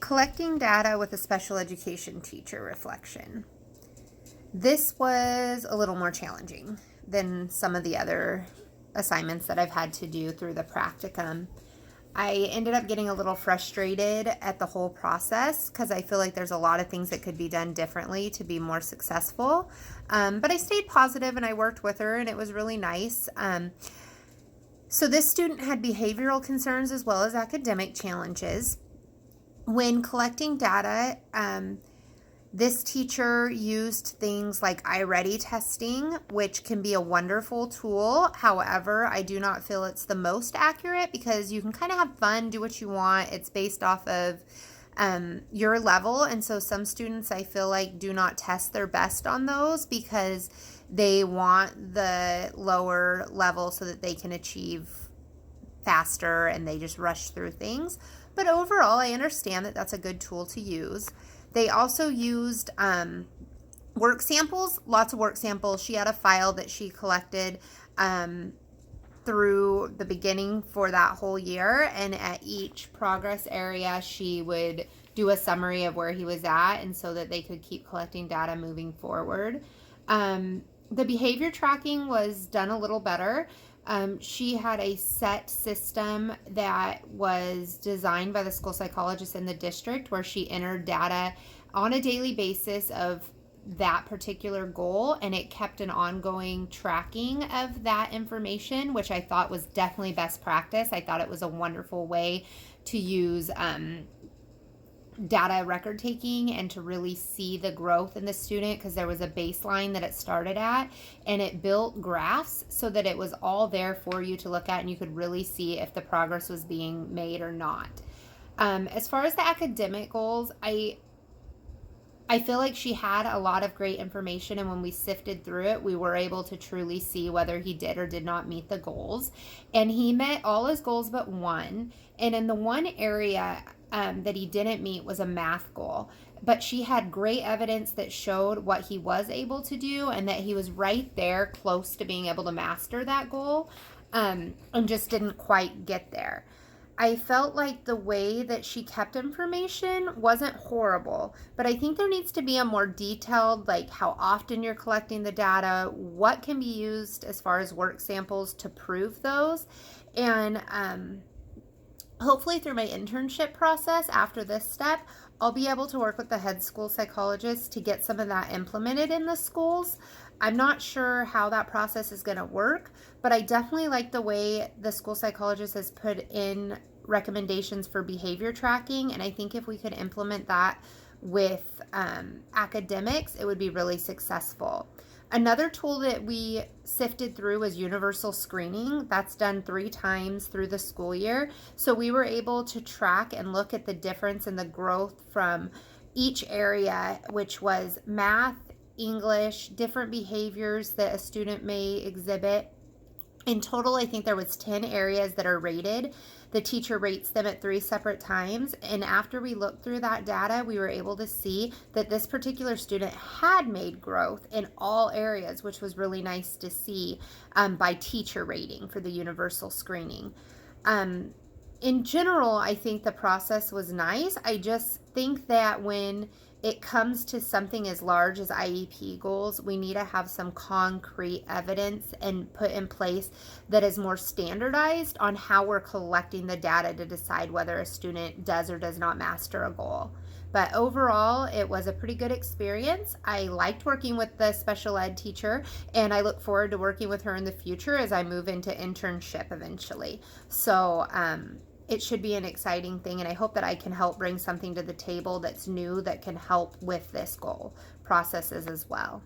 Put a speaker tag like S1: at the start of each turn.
S1: Collecting data with a special education teacher reflection. This was a little more challenging than some of the other assignments that I've had to do through the practicum. I ended up getting a little frustrated at the whole process because I feel like there's a lot of things that could be done differently to be more successful. But I stayed positive and I worked with her, and it was really nice. So this student had behavioral concerns as well as academic challenges. When collecting data, this teacher used things like iReady testing, which can be a wonderful tool. However, I do not feel it's the most accurate because you can kind of have fun, do what you want. It's based off of your level. And so some students, I feel like, do not test their best on those because they want the lower level so that they can achieve faster, and they just rush through things. But overall, I understand that that's a good tool to use. They also used work samples, lots of work samples. She had a file that she collected through the beginning for that whole year, and at each progress area, she would do a summary of where he was at, and so that they could keep collecting data moving forward. The behavior tracking was done a little better. She had a set system that was designed by the school psychologist in the district where she entered data on a daily basis of that particular goal, and it kept an ongoing tracking of that information, which I thought was definitely best practice. I thought it was a wonderful way to use data record taking and to really see the growth in the student, because there was a baseline that it started at, and it built graphs so that it was all there for you to look at, and you could really see if the progress was being made or not. As far as the academic goals, I feel like she had a lot of great information, and when we sifted through it, we were able to truly see whether he did or did not meet the goals. And he met all his goals but one. And in the one area that he didn't meet was a math goal. But she had great evidence that showed what he was able to do and that he was right there close to being able to master that goal, and just didn't quite get there. I felt like the way that she kept information wasn't horrible, but I think there needs to be a more detailed, like how often you're collecting the data, what can be used as far as work samples to prove those. And hopefully through my internship process after this step, I'll be able to work with the head school psychologist to get some of that implemented in the schools. I'm not sure how that process is going to work, but I definitely like the way the school psychologist has put in recommendations for behavior tracking, and I think if we could implement that with academics, it would be really successful. Another tool that we sifted through was universal screening. That's done 3 times through the school year. So we were able to track and look at the difference in the growth from each area, which was math, English, different behaviors that a student may exhibit. In total, I think there was 10 areas that are rated. The teacher rates them at 3 separate times. And after we looked through that data, we were able to see that this particular student had made growth in all areas, which was really nice to see by teacher rating for the universal screening. In general, I think the process was nice. I just think that when it comes to something as large as IEP goals, we need to have some concrete evidence and put in place that is more standardized on how we're collecting the data to decide whether a student does or does not master a goal. But overall, it was a pretty good experience. I liked working with the special ed teacher, and I look forward to working with her in the future as I move into internship eventually. So, it should be an exciting thing, and I hope that I can help bring something to the table that's new that can help with this goal processes as well.